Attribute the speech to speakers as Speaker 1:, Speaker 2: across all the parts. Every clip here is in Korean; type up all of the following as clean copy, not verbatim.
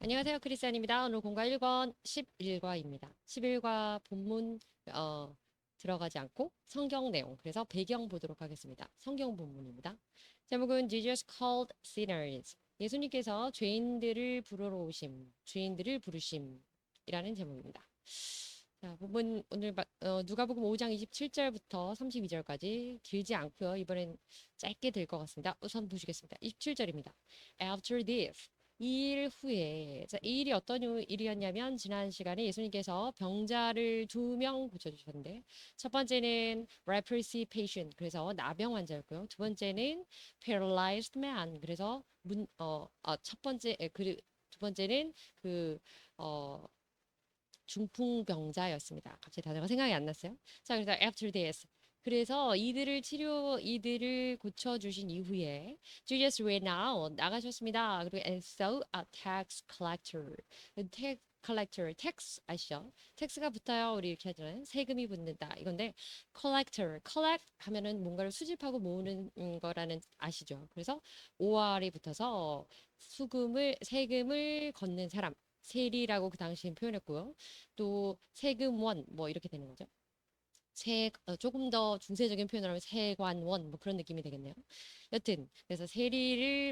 Speaker 1: 안녕하세요. 크리스안입니다. 오늘 공과 1권 11과입니다. 11과 본문 들어가지 않고 성경 내용, 그래서 배경 보도록 하겠습니다. 성경 본문입니다. 제목은 Jesus called sinners. 예수님께서 죄인들을 부르러 오심, 죄인들을 부르심이라는 제목입니다. 자, 본문 오늘 누가복음 5장 27절부터 32절까지 길지 않고요. 이번엔 짧게 될 것 같습니다. 우선 보시겠습니다. 27절입니다. After this 이 일 후에, 자, 이 일이 어떤 일이었냐면 지난 시간에 예수님께서 병자를 2명 고쳐주셨는데, 첫 번째는 leprosy patient, 그래서 나병 환자였고요. 두 번째는 paralyzed man, 그래서 첫 번째 두 번째는 그 어, 중풍병자였습니다. 갑자기 단어가 생각이 안 났어요. 자, 그래서 after this. 그래서 이들을 고쳐주신 이후에 Jesus went out, 나가셨습니다. 그리고 and saw a tax collector. tax collector, tax 아시죠? tax가 붙어요. 우리 이렇게 하잖아요. 세금이 붙는다. 이건데 collector, collect 하면은 뭔가를 수집하고 모으는 거라는 아시죠? 그래서 OR이 붙어서 세금을 걷는 사람. 세리라고 그 당시엔 표현했고요. 또 세금원 뭐 이렇게 되는 거죠. 조금 더 중세적인 표현을 하면 세관원 뭐 그런 느낌이 되겠네요. 여튼 그래서 세리를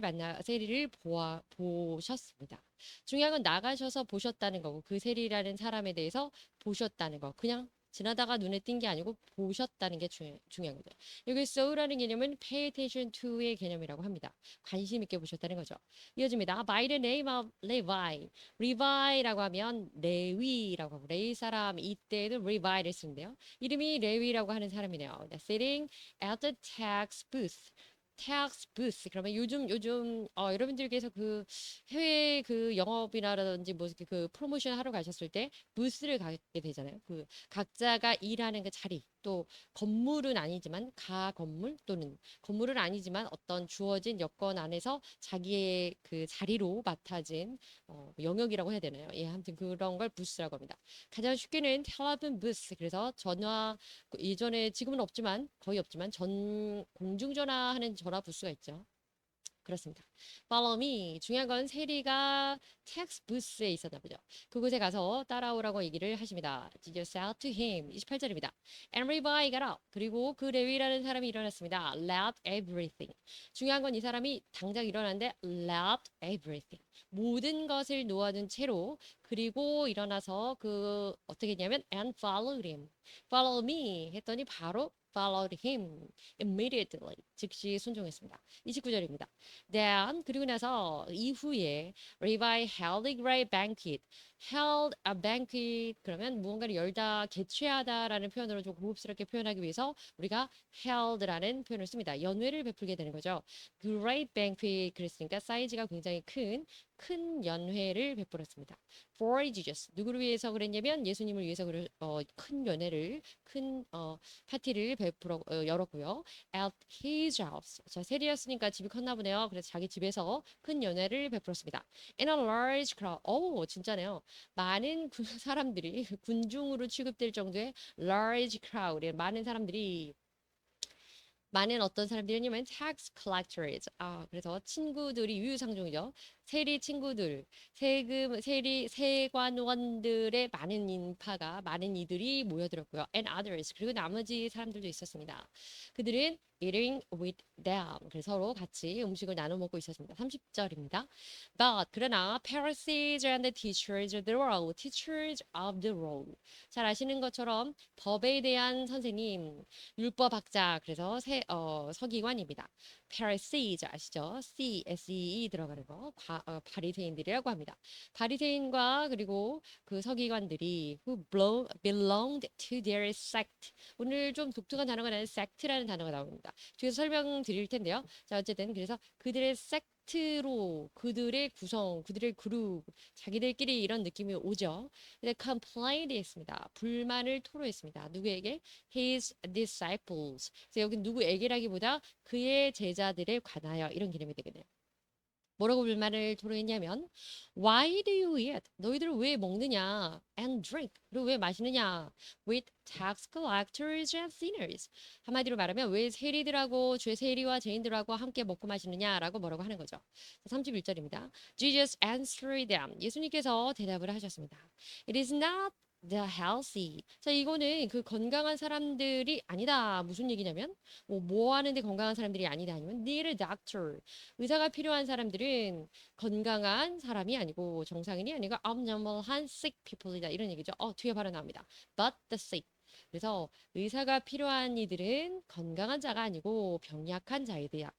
Speaker 1: 보셨습니다. 중요한 건 나가셔서 보셨다는 거고 그 세리라는 사람에 대해서 보셨다는 거. 그냥 지나다가 눈에 띈 게 아니고 보셨다는 게 중요한 거죠. 여기 sow라는 개념은 pay attention to의 개념이라고 합니다. 관심 있게 보셨다는 거죠. 이어집니다. By the name of Levi. 리바이라고 하면 레위라고 하고 레위 사람 이때는 리바이를 쓰는데요. 이름이 레위라고 하는 사람이네요. Sitting at the tax booth. tax booth. 그러면 요즘 여러분들께서 그 해외 그 영업이라든지 뭐 이렇게 그 프로모션 하러 가셨을 때 부스를 가게 되잖아요. 그 각자가 일하는 그 자리 또 건물은 아니지만 가 건물 또는 건물은 아니지만 어떤 주어진 여건 안에서 자기의 그 자리로 맡아진 영역이라고 해야 되나요? 예, 아무튼 그런 걸 부스라고 합니다. 가장 쉽게는 텔레폰 부스. 그래서 전화 예전에 지금은 없지만 거의 없지만 전 공중전화하는 전화 부스가 있죠. 그렇습니다. Follow me. 중요한 건 세리가 텍스 부스에 있었나 보죠. 그곳에 가서 따라오라고 얘기를 하십니다. Jesus said to him. 28절입니다. And Levi got up. 그리고 그 레위라는 사람이 일어났습니다. Left everything. 중요한 건 이 사람이 당장 일어났는데 left everything. 모든 것을 놓아둔 채로 그리고 일어나서 그 어떻게 했냐면 and followed him. Follow me 했더니 바로 followed him immediately. 즉시 순종했습니다. 29절입니다. Then 그리고 나서 이후에 Levi held a great banquet. held a banquet 그러면 무언가를 열다, 개최하다라는 표현으로 좀 고급스럽게 표현하기 위해서 우리가 held라는 표현을 씁니다. 연회를 베풀게 되는 거죠. great banquet 그랬으니까 사이즈가 굉장히 큰 연회를 베풀었습니다. For Jesus 누구를 위해서 그랬냐면 예수님을 위해서 큰 연회를 큰 파티를 열었고요. At his house. 자, 세리였으니까 집이 컸나 보네요. 그래서 자기 집에서 큰 연회를 베풀었습니다. In a large crowd. 오, 진짜네요. 많은 사람들이 군중으로 취급될 정도의 large crowd. 많은 사람들이 많은 어떤 사람들이냐면 tax collectors. 그래서 친구들이 유유상종이죠. 세리 친구들, 세관원들의 많은 인파가, 많은 이들이 모여들었고요. And others. 그리고 나머지 사람들도 있었습니다. 그들은 eating with them. 그래서 서로 같이 음식을 나눠 먹고 있었습니다. 30절입니다. But 그러나 Pharisees and the teachers of the law, teachers of the law. 잘 아시는 것처럼 법에 대한 선생님, 율법학자, 그래서 서기관입니다. Pharisees 아시죠? C-S-E-E 들어가는 거, 바리새인들이라고 합니다. 바리새인과 그리고 그 서기관들이 belonged to their sect. 오늘 좀 독특한 단어가 나는 sect라는 단어가 나옵니다. 뒤에서 설명드릴 텐데요. 자, 어쨌든 그래서 그들의 섹트로 그들의 구성, 그들의 그룹, 자기들끼리 이런 느낌이 오죠. 근데 complained 했습니다. 불만을 토로했습니다. 누구에게? His disciples. 그래서 여기 누구에게라기보다 그의 제자들에 관하여 이런 개념이 되겠네요. 뭐라고 불만을 토로했냐면 Why do you eat? 너희들은 왜 먹느냐? And drink. 그리고 왜 마시느냐? With tax collectors and sinners. 한마디로 말하면 왜 세리들하고 죄 세리와 죄인들하고 함께 먹고 마시느냐라고 뭐라고 하는 거죠. 31절입니다. Jesus answered them. 예수님께서 대답을 하셨습니다. It is not the healthy. 자, 이거는 그 건강한 사람들이 아니다. 무슨 얘기냐면 뭐 하는데 건강한 사람들이 아니다. 아니면 need a doctor. 의사가 필요한 사람들은 건강한 사람이 아니고 정상인이 아니고 abnormal한 sick people이다. 이런 얘기죠. 뒤에 바로 나옵니다. But the sick. 그래서 의사가 필요한 이들은 건강한 자가 아니고 병약한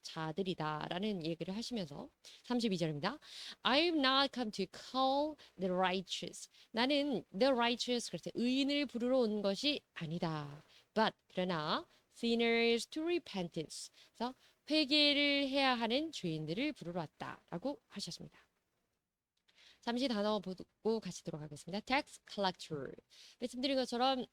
Speaker 1: 자들이다라는 얘기를 하시면서 32절입니다. I've not come to call the righteous. 나는 the righteous 그래서 의인을 부르러 온 것이 아니다. But 그러나 sinners to repentance. 그래서 회개를 해야 하는 죄인들을 부르러 왔다라고 하셨습니다. 잠시 단어 보고 같이 들어가겠습니다. tax collector. 말씀드린 것처럼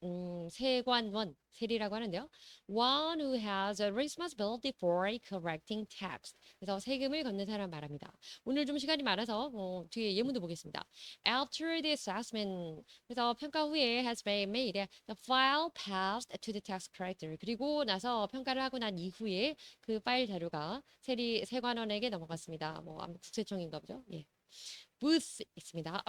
Speaker 1: 세관원, 세리라고 하는데요. One who has a responsibility for collecting tax. 그래서 세금을 걷는 사람 말합니다. 오늘 좀 시간이 많아서 뒤에 예문도 보겠습니다. After the assessment. 그래서 평가 후에 has been made, the file passed to the tax collector. 그리고 나서 평가를 하고 난 이후에 그 파일 자료가 세관원에게 넘어갔습니다. 아마 국세청인가 보죠. 예. booth 있습니다.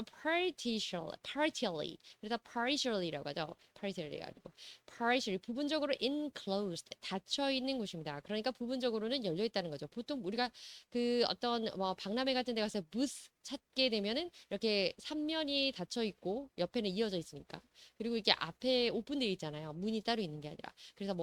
Speaker 1: partially. 그래서 partially라고 하죠. partially 아니고 partially 부분적으로 enclosed 닫혀 있는 곳입니다. 그러니까 부분적으로는 열려 있다는 거죠. 보통 우리가 그 어떤 박람회 같은 데 가서 booth 찾게 되면은 이렇게 3면이 닫혀 있고 옆에는 이어져 있으니까. 그리고 이게 앞에 오픈되어 있잖아요. 문이 따로 있는 게 아니라. 그래서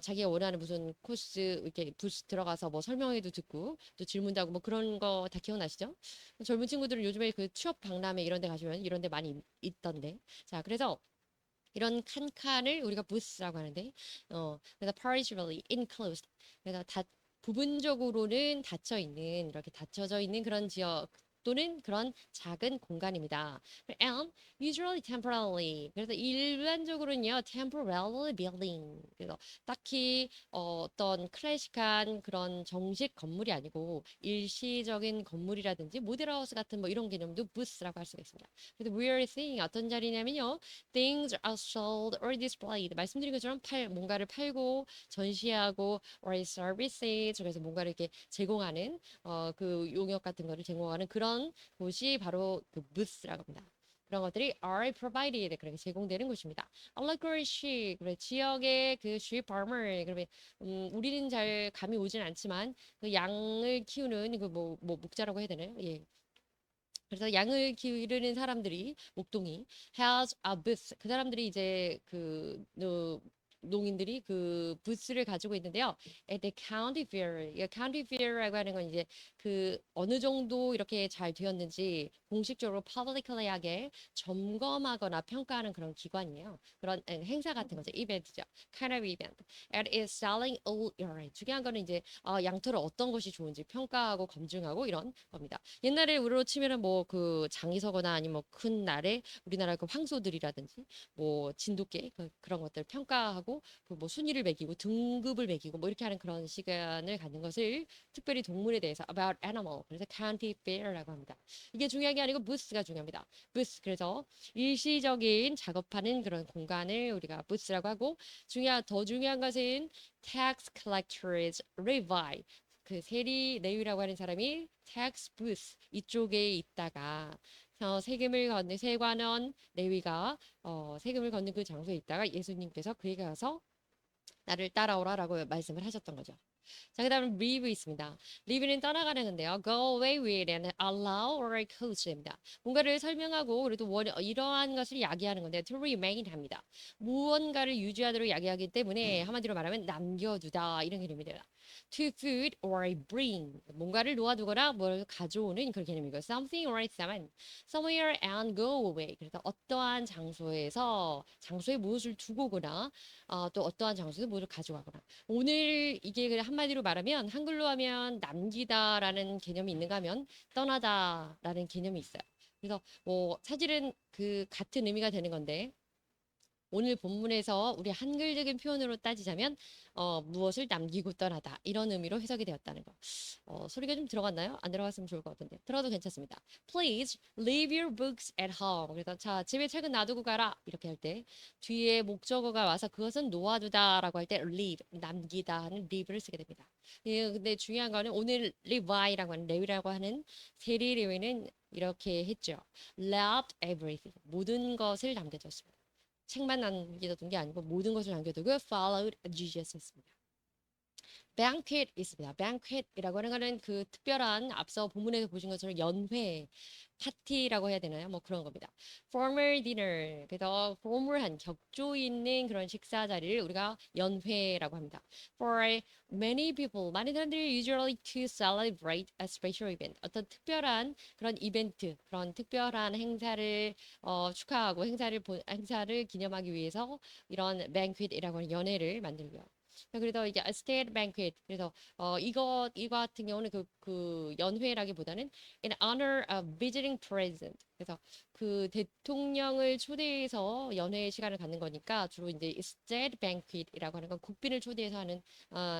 Speaker 1: 자기가 원하는 무슨 코스 이렇게 부스 들어가서 설명회도 듣고 또 질문도 하고 그런 거 다 기억나시죠? 젊은 친구들은 요즘에 그 취업 박람회 이런 데 가시면 이런 데 많이 있던데. 자, 그래서 이런 칸칸을 우리가 부스라고 하는데, 그래서 partially enclosed. 그래서 부분적으로는 닫혀 있는, 이렇게 닫혀져 있는 그런 지역 또는 그런 작은 공간입니다. And usually temporarily. 그래서 일반적으로는요, temporarily building. 그래서 딱히 어떤 클래식한 그런 정식 건물이 아니고 일시적인 건물이라든지 모델하우스 같은 이런 개념도 부스라고 할 수가 있습니다. 그래서 we are seeing 어떤 자리냐면요. Things are sold or displayed. 말씀드린 것처럼 뭔가를 팔고 전시하고 or services 그래서 뭔가를 이렇게 제공하는 그 용역 같은 거를 제공하는 그런 곳이 바로 그 부스라고 합니다. 그런 것들이 are provided 그렇게 제공되는 곳입니다. Local sheep 그래 지역의 그 sheep farmer 그러면 우리는 잘 감이 오진 않지만 그 양을 키우는 그 목자라고 해야 되나요? 예. 그래서 양을 기르는 사람들이 목동이 has a booth. 그 사람들이 이제 농인들이 그 부스를 가지고 있는데요. At the county fair. 이 county fair라고 하는 건 이제 그 어느 정도 이렇게 잘 되었는지 공식적으로 publicly하게 점검하거나 평가하는 그런 기관이에요. 그런 행사 같은 거죠. 이벤트죠. kind of event. And is selling all year. 중요한 거는 이제 양털을 어떤 것이 좋은지 평가하고 검증하고 이런 겁니다. 옛날에 우리로 치면은 그 장이 서거나 아니면 큰 날에 우리나라 그 황소들이라든지 진돗개 그런 것들 평가하고 그 순위를 매기고 등급을 매기고 이렇게 하는 그런 시간을 갖는 것을 특별히 동물에 대해서 about animal 그래서 county fair라고 합니다. 이게 중요한 게 아니고 부스가 중요합니다. 부스 그래서 일시적인 작업하는 그런 공간을 우리가 부스라고 하고 더 중요한 것은 tax collectors levy 그 세리 레위라고 하는 사람이 tax booth 이쪽에 있다가 세금을 걷는 세관원 레위가 세금을 걷는 그 장소에 있다가 예수님께서 그에게 가서 나를 따라오라라고 말씀을 하셨던 거죠. 자, 그다음 leave 있습니다. leave는 떠나가는 건데요. go away with and allow or coach입니다. 뭔가를 설명하고 그래도 이러한 것을 야기하는 건데 to remain 합니다. 무언가를 유지하도록 야기하기 때문에 한마디로 말하면 남겨두다 이런 개념입니다. to put or bring 뭔가를 놓아두거나 뭘 가져오는 그런 개념이고 something or someone somewhere and go away 그래서 어떠한 장소에 무엇을 두고 오거나 또 어떠한 장소에 무엇을 가져가거나 오늘 이게 그냥 한마디로 말하면 한글로 하면 남기다라는 개념이 있는가 하면 떠나다라는 개념이 있어요. 그래서 사실은 그 같은 의미가 되는 건데 오늘 본문에서 우리 한글적인 표현으로 따지자면 무엇을 남기고 떠나다 이런 의미로 해석이 되었다는 거. 소리가 좀 들어갔나요? 안 들어갔으면 좋을 것 같은데 들어도 괜찮습니다. Please leave your books at home. 그래서 자 집에 책은 놔두고 가라 이렇게 할 때 뒤에 목적어가 와서 그것은 놓아두다라고 할 때 leave 남기다 하는 leave를 쓰게 됩니다. 예, 근데 중요한 거는 오늘 levi라고 하는 레위라고 하는 세리 레위는 이렇게 했죠. Left everything 모든 것을 남겨뒀습니다. 책만 남겨둔 게 아니고 모든 것을 남겨두고 followed Jesus 했습니다. banquet 있습니다. banquet이라고 하는 거는 그 특별한 앞서 본문에서 보신 것처럼 연회, 파티라고 해야 되나요? 뭐 그런 겁니다. formal dinner. 그래서 formal한 격조 있는 그런 식사 자리를 우리가 연회라고 합니다. For many people, 많은 사람들이 usually to celebrate a special event. 어떤 특별한 그런 이벤트, 그런 특별한 행사를 축하하고 행사를 기념하기 위해서 이런 banquet이라고 하는 연회를 만들고요. 그래서 이제 state banquet 그래서 이거 같은 경우는 그 연회라기보다는 in honor of visiting president 그래서 그 대통령을 초대해서 연회 시간을 갖는 거니까 주로 이제 state banquet이라고 하는 건 국빈을 초대해서 하는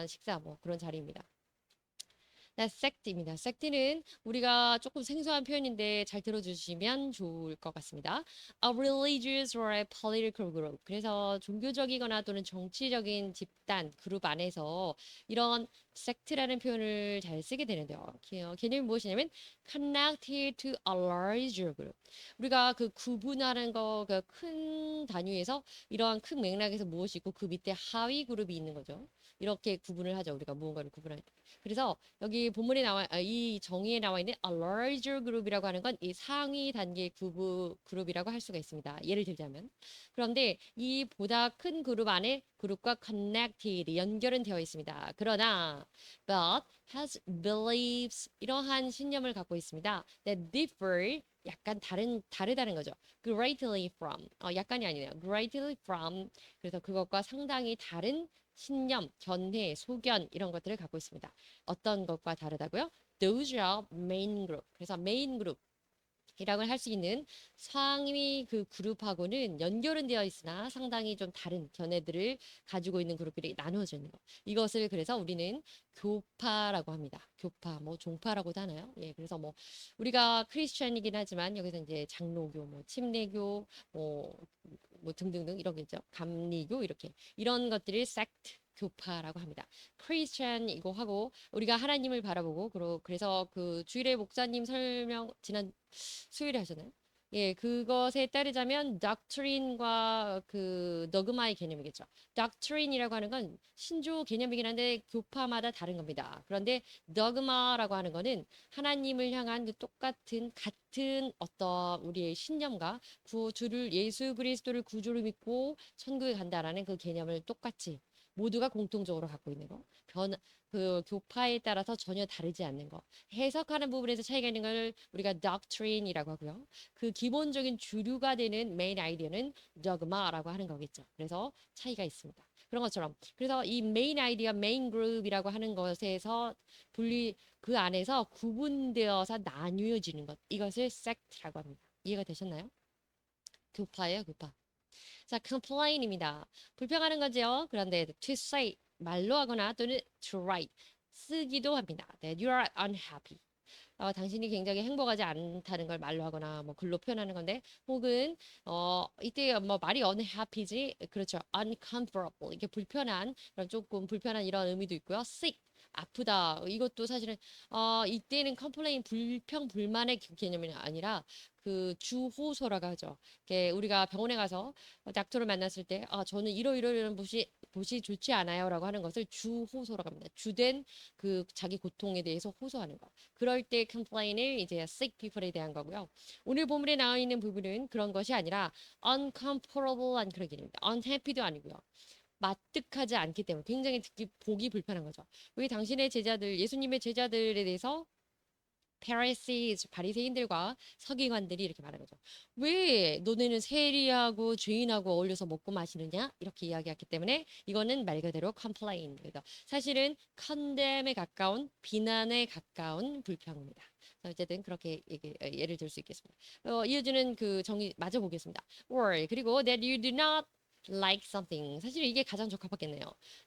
Speaker 1: 식사 뭐 그런 자리입니다. 네, 섹트입니다. 섹트는 우리가 조금 생소한 표현인데 잘 들어주시면 좋을 것 같습니다. A religious or a political group. 그래서 종교적이거나 또는 정치적인 집단, 그룹 안에서 이런 섹트라는 표현을 잘 쓰게 되는데요. 개념이 무엇이냐면 connected to a larger group. 우리가 그 구분하는 거, 그 큰 단위에서 이러한 큰 맥락에서 무엇이 있고 그 밑에 하위 그룹이 있는 거죠. 이렇게 구분을 하죠. 우리가 무언가를 구분할 때. 그래서 여기 본문에 이 정의에 나와 있는 a larger group이라고 하는 건 이 상위 단계 그룹이라고 할 수가 있습니다. 예를 들자면. 그런데 이 보다 큰 그룹 안에 그룹과 connected, 연결은 되어 있습니다. 그러나, but has beliefs, 이러한 신념을 갖고 있습니다. that differ, 약간 다르다는 거죠. greatly from, 약간이 아니네요. greatly from, 그래서 그것과 상당히 다른 신념, 견해, 소견 이런 것들을 갖고 있습니다. 어떤 것과 다르다고요? Those are main group. 그래서 main group 이라고 할 수 있는 상위 그 그룹하고는 연결은 되어 있으나 상당히 좀 다른 견해들을 가지고 있는 그룹들이 나누어져 있는 것. 이것을 그래서 우리는 교파라고 합니다. 교파, 뭐 종파라고도 하나요? 예, 그래서 뭐 우리가 크리스천이긴 하지만 여기서 이제 장로교, 뭐 침례교, 뭐 등등등 이러겠죠. 감리교 이렇게 이런 것들을 sect 교파라고 합니다. 크리스천 이거 하고 우리가 하나님을 바라보고 그래서 그 주일에 목사님 설명 지난 수요일에 하셨나요? 예, 그것에 따르자면 doctrine과 그 dogma의 개념이겠죠. doctrine이라고 하는 건 신조 개념이긴 한데 교파마다 다른 겁니다. 그런데 dogma라고 하는 거는 하나님을 향한 그 같은 어떤 우리의 신념과 주를 예수 그리스도를 구주로 믿고 천국에 간다라는 그 개념을 똑같이 모두가 공통적으로 갖고 있는 거. 그 교파에 따라서 전혀 다르지 않는 거. 해석하는 부분에서 차이가 있는 걸 우리가 doctrine이라고 하고요. 그 기본적인 주류가 되는 main 아이디어는 dogma라고 하는 거겠죠. 그래서 차이가 있습니다. 그런 것처럼 그래서 이 메인 아이디어, 메인 그룹이라고 하는 것에서 그 안에서 구분되어서 나뉘어지는 것 이것을 sect라고 합니다. 이해가 되셨나요? 교파예요, 교파. 자, complain입니다. 불평하는 거죠. 그런데 to say 말로 하거나 또는 to write 쓰기도 합니다. That you are unhappy. 당신이 굉장히 행복하지 않다는 걸 말로 하거나 뭐 글로 표현하는 건데 혹은 이때 뭐 말이 unhappy지 그렇죠. uncomfortable 이게 불편한 그런 조금 불편한 이런 의미도 있고요. sick 아프다 이것도 사실은 이때는 complain 불평 불만의 개념이 아니라 그 주호소라고 하죠. 우리가 병원에 가서 닥터를 만났을 때 저는 이러이러이런 곳이 좋지 않아요라고 하는 것을 주호소라고 합니다. 주된 그 자기 고통에 대해서 호소하는 거. 그럴 때 complain을 이제 sick people에 대한 거고요. 오늘 본문에 나와 있는 부분은 그런 것이 아니라 uncomfortable한 그런 개념입니다. unhappy도 아니고요. 마뜩하지 않기 때문에 굉장히 듣기 보기 불편한 거죠. 왜 당신의 제자들, 예수님의 제자들에 대해서 바리새인들과 서기관들이 이렇게 말하는 거죠. 왜 너네는 세리하고 죄인하고 어울려서 먹고 마시느냐? 이렇게 이야기했기 때문에 이거는 말 그대로 complain. 그래서 사실은 condemn에 가까운 비난에 가까운 불평입니다. 어쨌든 그렇게 예를 들 수 있겠습니다. 이어지는 그 정의 마저 보겠습니다. or 그리고 that you do not like something. 사실 이게 가장 적합하겠네요.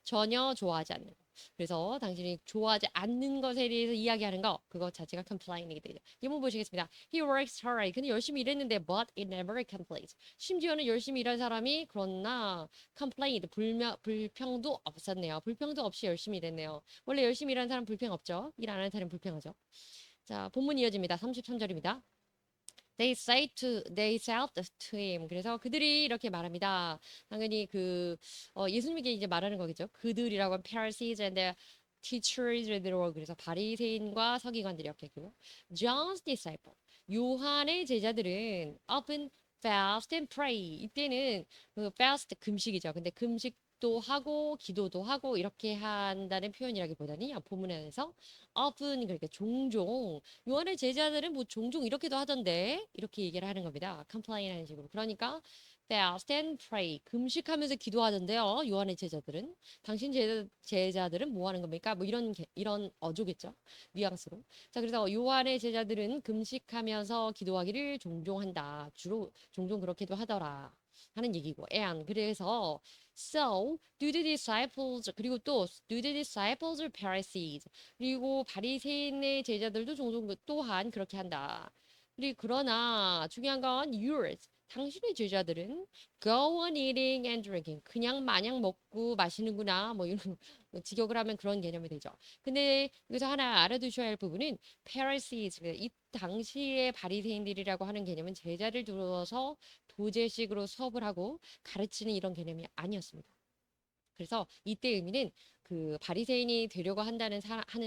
Speaker 1: 전혀 좋아하지 않는. 그래서 당신이 좋아하지 않는 것에 대해서 이야기하는 거, 그거 자체가 complain이게 되죠. 이번 보시겠습니다. He works hard. 그는 열심히 일했는데, but it never complains. 심지어는 열심히 일한 사람이 그러나 complained, 불평도 없었네요. 불평도 없이 열심히 일했네요. 원래 열심히 일하는 사람 불평 없죠. 일 안 하는 사람 불평하죠. 자, 본문 이어집니다. 33절입니다. They said to him. 그래서 그들이 이렇게 말합니다. 당연히 예수님에게 이제 말하는 거겠죠. 그들이라고 하면 Pharisees and the teachers 그래서 바리새인과 서기관들이 이렇게 했고 John's disciple. 요한의 제자들은 often fast and pray. 이때는 fast 금식이죠. 근데 금식도 하고 기도도 하고 이렇게 한다는 표현이라기보다는 본문에서 often 그러니까 종종 요한의 제자들은 뭐 종종 이렇게도 하던데 이렇게 얘기를 하는 겁니다. complain 하는 식으로. 그러니까 fast and pray 금식하면서 기도하던데요. 요한의 제자들은 당신 제자들은 뭐 하는 겁니까? 뭐 이런 어조겠죠. 뉘앙스로. 자, 그래서 요한의 제자들은 금식하면서 기도하기를 종종 한다. 주로 종종 그렇게도 하더라. 하는 얘기고. and 그래서 so do the disciples 그리고 또 do the disciples or Pharisees 그리고 바리새인의 제자들도 종종 또한 그렇게 한다. 그러나 중요한 건 yours. 당신의 제자들은 go on eating and drinking. 그냥 마냥 먹고 마시는구나. 뭐 이런 직역을 하면 그런 개념이 되죠. 근데 여기서 하나 알아두셔야 할 부분은 Pharisees. 이 당시의 바리새인들이라고 하는 개념은 제자를 두어서 도제식으로 수업을 하고 가르치는 이런 개념이 아니었습니다. 그래서 이때 의미는 바리새인이 되려고 하는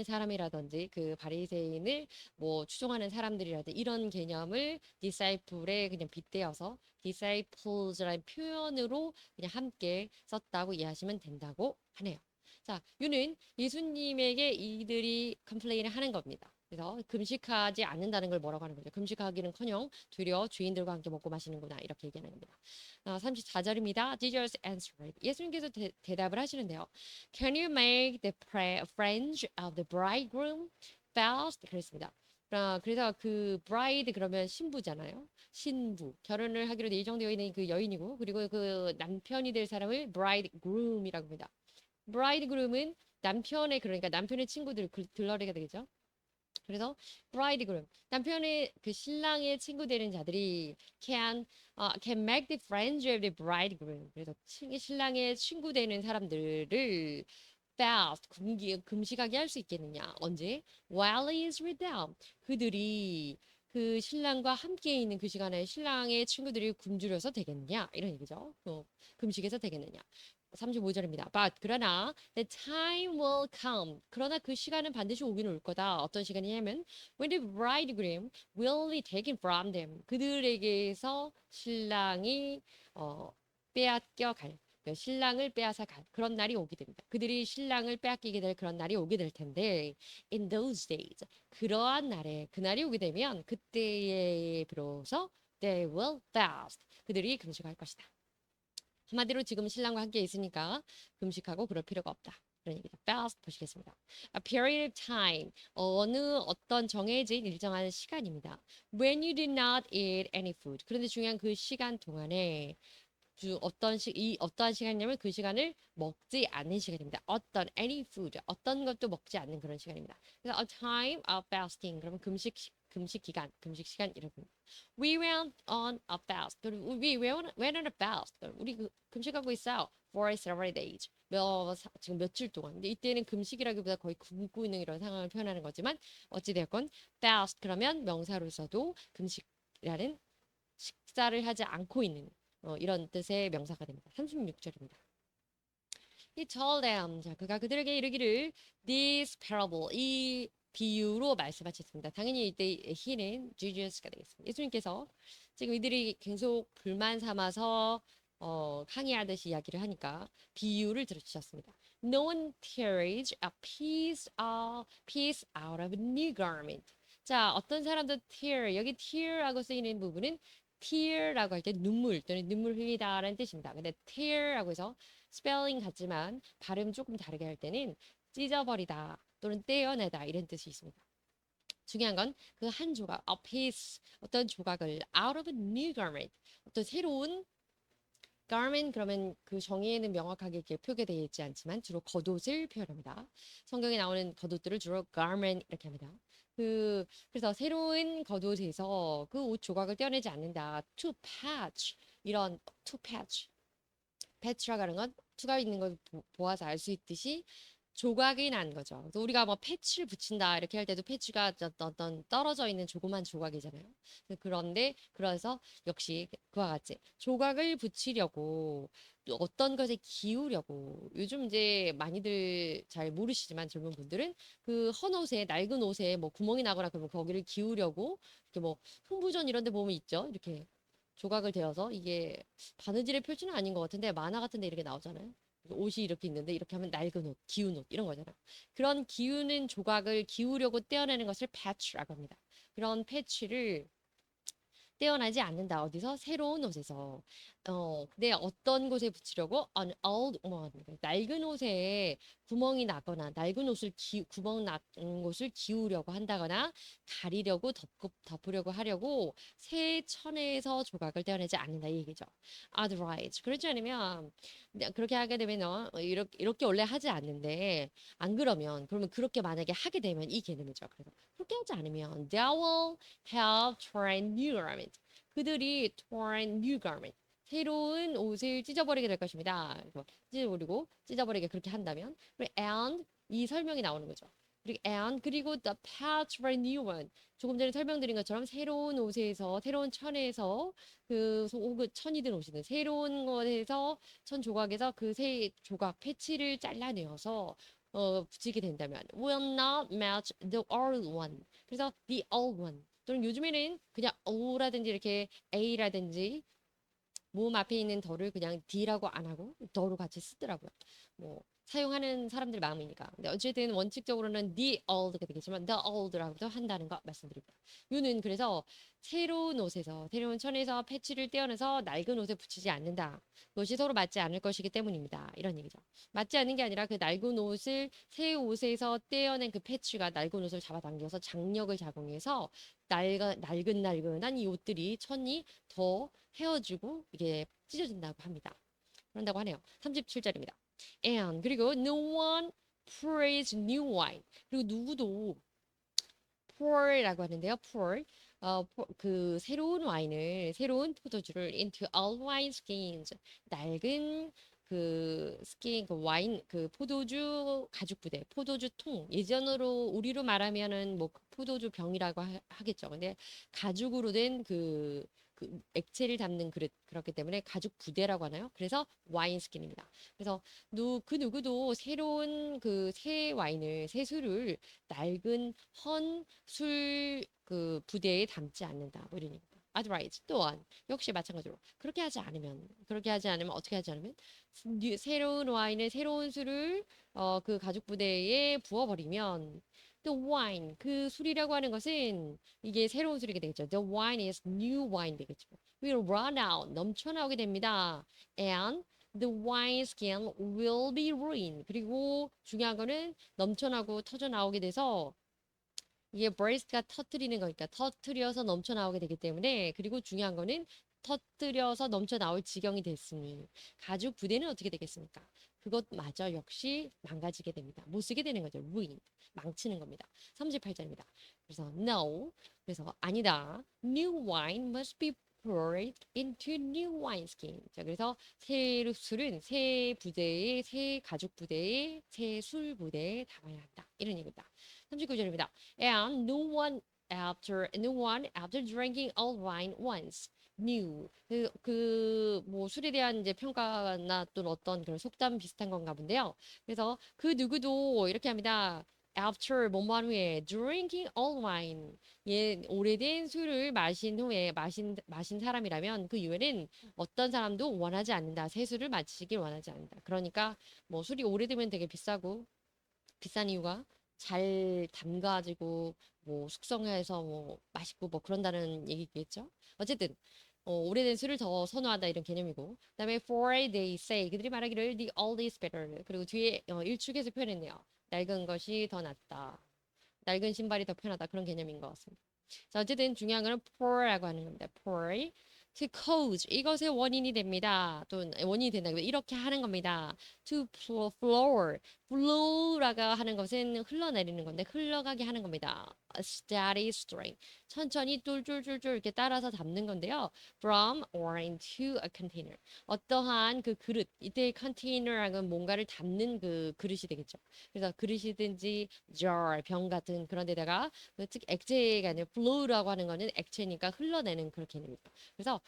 Speaker 1: 사람이라든지 바리새인을 뭐 추종하는 사람들이라든지 이런 개념을 disciple에 그냥 빗대어서 disciples라는 표현으로 그냥 함께 썼다고 이해하시면 된다고 하네요. 자, 유는 예수님에게 이들이 컴플레인을 하는 겁니다. 그래서 금식하지 않는다는 걸 뭐라고 하는 거죠? 금식하기는커녕 되려 주인들과 함께 먹고 마시는구나 이렇게 얘기하는 겁니다. 34절입니다. Jesus answered. 예수님께서 대답을 하시는데요. Can you make the friends of the bridegroom fast? 그랬습니다. 그래서 bride 그러면 신부잖아요. 신부. 결혼을 하기로 예정되어 있는 그 여인이고 그리고 그 남편이 될 사람을 bridegroom이라고 합니다. bridegroom은 그러니까 남편의 친구들 들러리가 되겠죠. 그래서 bridegroom 남편의 신랑의 친구 되는 자들이 can make the friends of the bridegroom 그래서 신랑의 친구 되는 사람들을 fast 금식하게 할 수 있겠느냐 언제 while he is with them 그들이 신랑과 함께 있는 그 시간에 신랑의 친구들이 굶주려서 되겠느냐 이런 얘기죠. 금식해서 되겠느냐 35절입니다. But 그러나 the time will come. 그러나 그 시간은 반드시 오긴 올 거다. 어떤 시간이냐면 when the bridegroom will be taken from them. 그들에게서 신랑이 빼앗겨 갈. 신랑을 빼앗아 갈 그런 날이 오게 됩니다. 그들이 신랑을 빼앗기게 될 그런 날이 오게 될 텐데 in those days 그러한 날에 그날이 오게 되면 그때에 비로소 they will fast. 그들이 금식할 것이다. 한마디로 지금 신랑과 함께 있으니까 금식하고 그럴 필요가 없다. 그런 얘기죠. fast 보시겠습니다. A period of time. 어떤 정해진 일정한 시간입니다. When you did not eat any food. 그런데 중요한 그 시간 동안에 어떠한 시간이냐면 그 시간을 먹지 않는 시간입니다. any food, 어떤 것도 먹지 않는 그런 시간입니다. 그래서 a time of fasting, 그러면 금식 시간 이렇게. We went on a fast. We went on a fast. 우리 금식하고 있어요. For several days. 지금 며칠 동안. 근데 이때는 금식이라기보다 거의 굶고 있는 이런 상황을 표현하는 거지만 어찌되었건 fast 그러면 명사로서도 금식이라는 식사를 하지 않고 있는 이런 뜻의 명사가 됩니다. 36절입니다. He told them, 자, 그가 그들에게 이르기를 this parable, 이 비유로 말씀하셨습니다. 당연히 이때 he는 Jesus가 되겠습니다. 예수님께서 지금 이들이 계속 불만 삼아서 항의하듯이 이야기를 하니까 비유를 들으셨습니다. No one tears a piece out of a new garment. 자, 어떤 사람도 tear, 여기 tear라고 쓰이는 부분은 tear라고 할 때 눈물 또는 눈물 흘리다라는 뜻입니다. 근데 tear라고 해서 스펠링 같지만 발음 조금 다르게 할 때는 찢어버리다 또는 떼어내다 이런 뜻이 있습니다. 중요한 건 그 한 조각, a piece, 어떤 조각을 out of a new garment, 어떤 새로운 garment 그러면 그 정의에는 명확하게 이렇게 표기되어 있지 않지만 주로 겉옷을 표현합니다. 성경에 나오는 겉옷들을 주로 garment 이렇게 합니다. 그래서 새로운 겉옷에서 그 옷 조각을 떼어내지 않는다. to patch 이런 to patch 패치라고 하는 건 투가 있는 걸 보아서 알 수 있듯이 조각이 난 거죠. 그래서 우리가 뭐 패치를 붙인다 이렇게 할 때도 패치가 어떤 떨어져 있는 조그만 조각이잖아요. 그런데 그래서 역시 그와 같이 조각을 붙이려고 또 어떤 것에 기우려고 요즘 이제 많이들 잘 모르시지만 젊은 분들은 그 헌 옷에 낡은 옷에 뭐 구멍이 나거나 그러면 거기를 기우려고 이렇게 뭐 흥부전 이런 데 보면 있죠. 이렇게 조각을 대어서 이게 바느질의 표지는 아닌 것 같은데 만화 같은 데 이렇게 나오잖아요. 옷이 이렇게 있는데 이렇게 하면 낡은 옷, 기운 옷 이런 거잖아요. 그런 기우는 조각을 기우려고 떼어내는 것을 패치라고 합니다. 그런 패치를 떼어나지 않는다. 어디서? 새로운 옷에서. 근데 어떤 곳에 붙이려고? On old one. 낡은 옷에 구멍이 나거나 낡은 옷을 구멍 난 곳을 기우려고 한다거나 가리려고 덮으려고 하려고 새 천에서 조각을 떼어내지 않는다 이 얘기죠. Otherwise. 그렇지 않으면 그렇게 하게 되면 이렇게 원래 하지 않는데 안 그러면 그렇게 만약에 하게 되면 이 개념이죠. 그래서 그렇게 하지 않으면 they will have torn new garment. 그들이 torn new garment. 새로운 옷을 찢어버리게 될 것입니다. 그래서 찢어버리게 그렇게 한다면 and 이 설명이 나오는 거죠. 그리고 the patch for new one. 조금 전에 설명드린 것처럼 새로운 옷에서 새로운 천에서 혹은 천이든 옷이든 새로운 것에서 천 조각에서 그 새 조각 패치를 잘라내어서 붙이게 된다면 will not match the old one. 그래서 the old one 또는 요즘에는 그냥 O라든지 이렇게 A라든지 모음 앞에 있는 더를 그냥 D라고 안 하고 더로 같이 쓰더라고요. 뭐 사용하는 사람들 마음이니까. 근데 어쨌든 원칙적으로는 the old가 되겠지만 the old라고도 한다는 거 말씀드립니다. 요는 그래서 새로운 옷에서 새로운 천에서 패치를 떼어내서 낡은 옷에 붙이지 않는다. 그것이 서로 맞지 않을 것이기 때문입니다. 이런 얘기죠. 맞지 않는 게 아니라 그 낡은 옷을 새 옷에서 떼어낸 그 패치가 낡은 옷을 잡아당겨서 장력을 작용해서 낡은한 이 옷들이 천이 더 헤어지고 이게 찢어진다고 합니다. 그런다고 하네요. 37절입니다. And 그리고 no one pours new wine. 그리고 누구도 pour라고 하는데요. 그 새로운 포도주를 into old wine skins. 낡은 그 스킨 그 와인 그 포도주 가죽 부대 포도주 통 예전으로 우리로 말하면은 뭐 포도주 병이라고 하겠죠. 근데 가죽으로 된 그 액체를 담는 그릇 그렇기 때문에 가죽 부대라고 하나요? 그래서 와인 스킨입니다. 그래서 그 누구도 새로운 그 새 와인을 새 술을 낡은 헌 술 그 부대에 담지 않는다. 뭐 이런 얘기입니다. Otherwise 또한 역시 마찬가지로 그렇게 하지 않으면 어떻게 하지 않으면 새로운 와인을 새로운 술을 그 가죽 부대에 부어버리면 the wine 그 술이라고 하는 것은 이게 새로운 술이게 되겠죠. The wine is new wine 되겠죠. will run out 넘쳐나오게 됩니다. And the wine skin will be ruined. 그리고 중요한 거는 넘쳐나고 터져 나오게 돼서 이게 burst가 터뜨리는 거니까 터뜨려서 넘쳐 나오게 되기 때문에 그리고 중요한 거는 터뜨려서 넘쳐 나올 지경이 됐으니 가죽 부대는 어떻게 되겠습니까? 그것마저 역시 망가지게 됩니다. 못 쓰게 되는 거죠. ruin 망치는 겁니다. 38절입니다. 그래서 no 그래서 아니다. new wine must be poured into new wineskin. 자, 그래서 새 술은 새 부대에 새 가죽 부대에 새 술 부대에 담아야 한다. 이런 얘기입니다. 39절입니다. And no one after drinking old wine once knew 뭐 술에 대한 이제 평가나 또는 어떤 그런 속담 비슷한 건가 본데요. 그래서 그 누구도 이렇게 합니다. After 뭐뭐한 후에 drinking old wine 오래된 술을 마신 후에 마신 사람이라면 그 이후에는 어떤 사람도 원하지 않는다. 새 술을 마시길 원하지 않는다. 그러니까 뭐 술이 오래되면 되게 비싸고 비싼 이유가 잘 담가지고 뭐 숙성해서 뭐 맛있고 뭐 그런다는 얘기겠죠. 어쨌든 오래된 술을 더 선호한다 이런 개념이고 그다음에 for they say 그들이 말하기를 the old is better 그리고 뒤에 일축에서 표현했네요. 낡은 것이 더 낫다. 낡은 신발이 더 편하다 그런 개념인 것 같습니다. 자 어쨌든 중요한 거는 pour라고 하는 겁니다. pour to cause 이것의 원인이 됩니다. 또는 원인이 된다. 이렇게 하는 겁니다. to flow flow라고 하는 것은 흘러내리는 건데 흘러가게 하는 겁니다. A steady stream 천천히 쫄쫄쫄쫄 이렇게 따라서 담는 건데요. From or into a container 어떠한 그 그릇 이때 container라는 뭔가를 담는 그 그릇이 되겠죠. 그래서 그릇이든지 jar 병 같은 그런 데다가 특히 액체가 아니라 flow라고 하는 거는 액체니까 흘러내는 그런 개념입니다. 그래서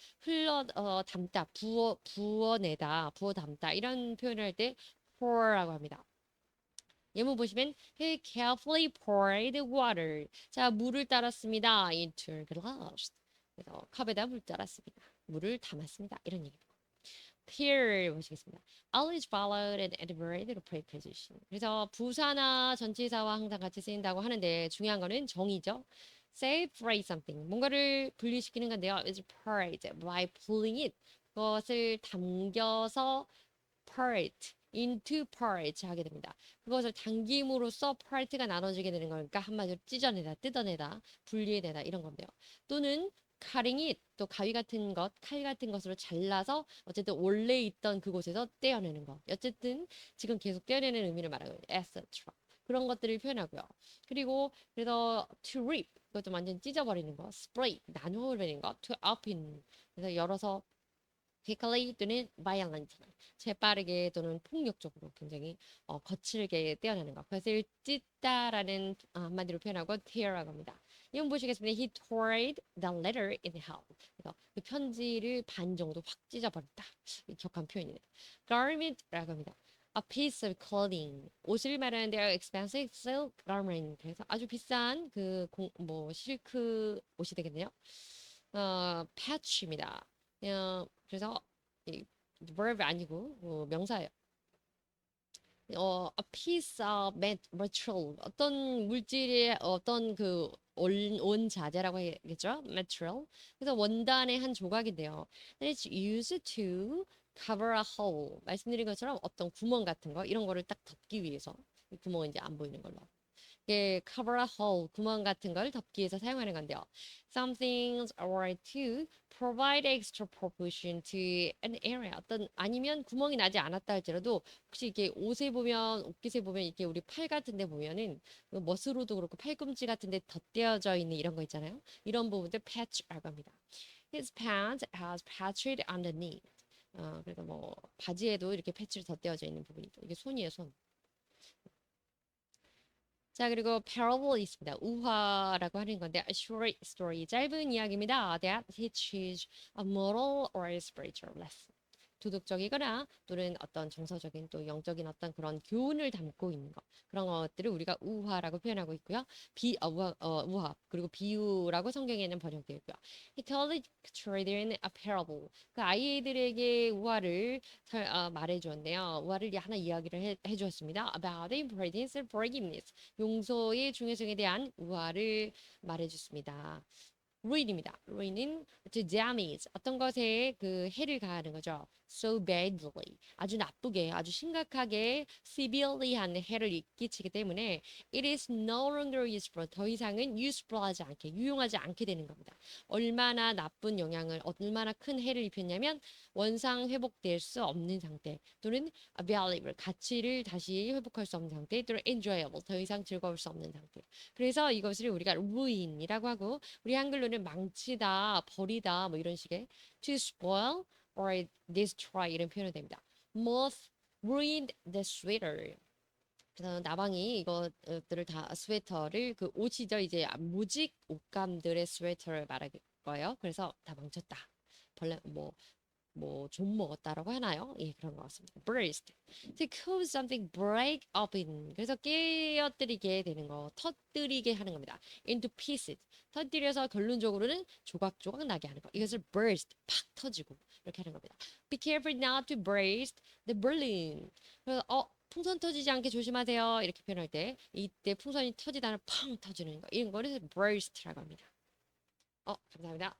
Speaker 1: 담다, 부어내다, 부어 담다 이런 표현을 할 때 pour라고 합니다. 예문 보시면 he carefully poured water. 자, 물을 따랐습니다. into a glass. 그래서 컵에다 물 따랐습니다. 물을 담았습니다. 이런 얘기입니다. Here 보시겠습니다. Always followed an adverb preposition. 그래서 부사나 전치사와 항상 같이 쓰인다고 하는데 중요한 거는 정의죠. Separate something. 뭔가를 분리시키는 건데요. Is part by pulling it. 그것을 당겨서 part into parts 하게 됩니다. 그것을 당김으로써 part가 나눠지게 되는 거니까 한마디로 찢어내다, 뜯어내다, 분리해내다 이런 건데요. 또는 cutting it 또 가위 같은 것, 칼 같은 것으로 잘라서 어쨌든 원래 있던 그곳에서 떼어내는 것. 어쨌든 지금 계속 떼어내는 의미를 말하는 거예요. etc. 그런 것들을 표현하고요. 그리고 그래서 to rip 그것도 완전 찢어버리는 거, split 나누어버리는 거, to open 그래서 열어서 quickly 또는 violently 재빠르게 또는 폭력적으로 굉장히 거칠게 떼어내는 것. 그것을 찢다라는 한마디로 표현하고 tear라고 합니다. 이건 보시겠습니다. He tore the letter in half. 그래서 그 편지를 반 정도 확 찢어버렸다. 격한 표현이네요. garment라고 합니다. A piece of clothing. 옷을 말하는데요. expensive silk garment. 그래서 아주 비싼 뭐 실크 옷이 되겠네요. patch입니다. 그래서 이 verb 아니고 명사예요. a piece of material 어떤 물질의 어떤 그 원자재라고 하겠죠? material. 그래서 원단의 한 조각인데요. It's used to cover a hole. 말씀드린 것처럼 어떤 구멍 같은 거 이런 거를 딱 덮기 위해서 이 구멍은 이제 안 보이는 걸로. cover a hole, 구멍 같은 걸 덮기 위해서 사용하는 건데요. Some things are to provide extra proportion to an area. 어떤 아니면 구멍이 나지 않았다 할지라도 혹시 이게 옷에 보면 옷깃에 보면 이렇게 우리 팔 같은 데 보면은 멋으로도 그렇고 팔꿈치 같은 데 덧대어져 있는 이런 거 있잖아요. 이런 부분들 patch라고 합니다. His pants has patched underneath. 그래서 뭐 바지에도 이렇게 패치를 덧대어져 있는 부분이 있죠. 이게 손이에요, 손. 자, 그리고 parable 있습니다. 우화라고 하는 건데, a short story, 짧은 이야기입니다. That teaches a moral or a spiritual lesson. 도덕적이거나 또는 어떤 정서적인 또 영적인 어떤 그런 교훈을 담고 있는 것. 그런 것들을 우리가 우화라고 표현하고 있고요. 우화, 그리고 비유라고 성경에는 번역되어 있고요. He told the children a parable. 그 아이들에게 우화를 말해 주었네요. 우화를 하나 이야기를 해 주었습니다. About the importance of forgiveness. 용서의 중요성에 대한 우화를 말해 줬습니다. ruin입니다. ruin은 to damage 어떤 것에 그 해를 가하는 거죠. so badly 아주 나쁘게 아주 심각하게 severely 한 해를 끼치기 때문에 it is no longer useful 더 이상은 useful하지 않게 유용하지 않게 되는 겁니다. 얼마나 나쁜 영향을 얼마나 큰 해를 입혔냐면 원상 회복될 수 없는 상태 또는 valuable 가치를 다시 회복할 수 없는 상태 또는 enjoyable 더 이상 즐거울 수 없는 상태. 그래서 이것을 우리가 ruin이라고 하고 우리 한글로는 망치다, 버리다 뭐 이런 식의 to spoil or destroy 이런 표현이 됩니다. Moth ruined the sweater. 그래서 나방이 이것들을 다 스웨터를 그 옷이죠 이제 무직 옷감들의 스웨터를 말할 거예요. 그래서 다 망쳤다. 벌레 좀 먹었다라고 하나요? 예, 그런 것 같습니다. burst. To cause something break open. 그래서 깨어뜨리게 되는 거, 터뜨리게 하는 겁니다. into pieces. 터뜨려서 결론적으로는 조각조각 나게 하는 거. 이것을 burst, 팍 터지고 이렇게 하는 겁니다. Be careful not to burst the balloon. 그래서 풍선 터지지 않게 조심하세요. 이렇게 표현할 때 이때 풍선이 터지다는 팡 터지는 거. 이런 거를 burst라고 합니다. 감사합니다.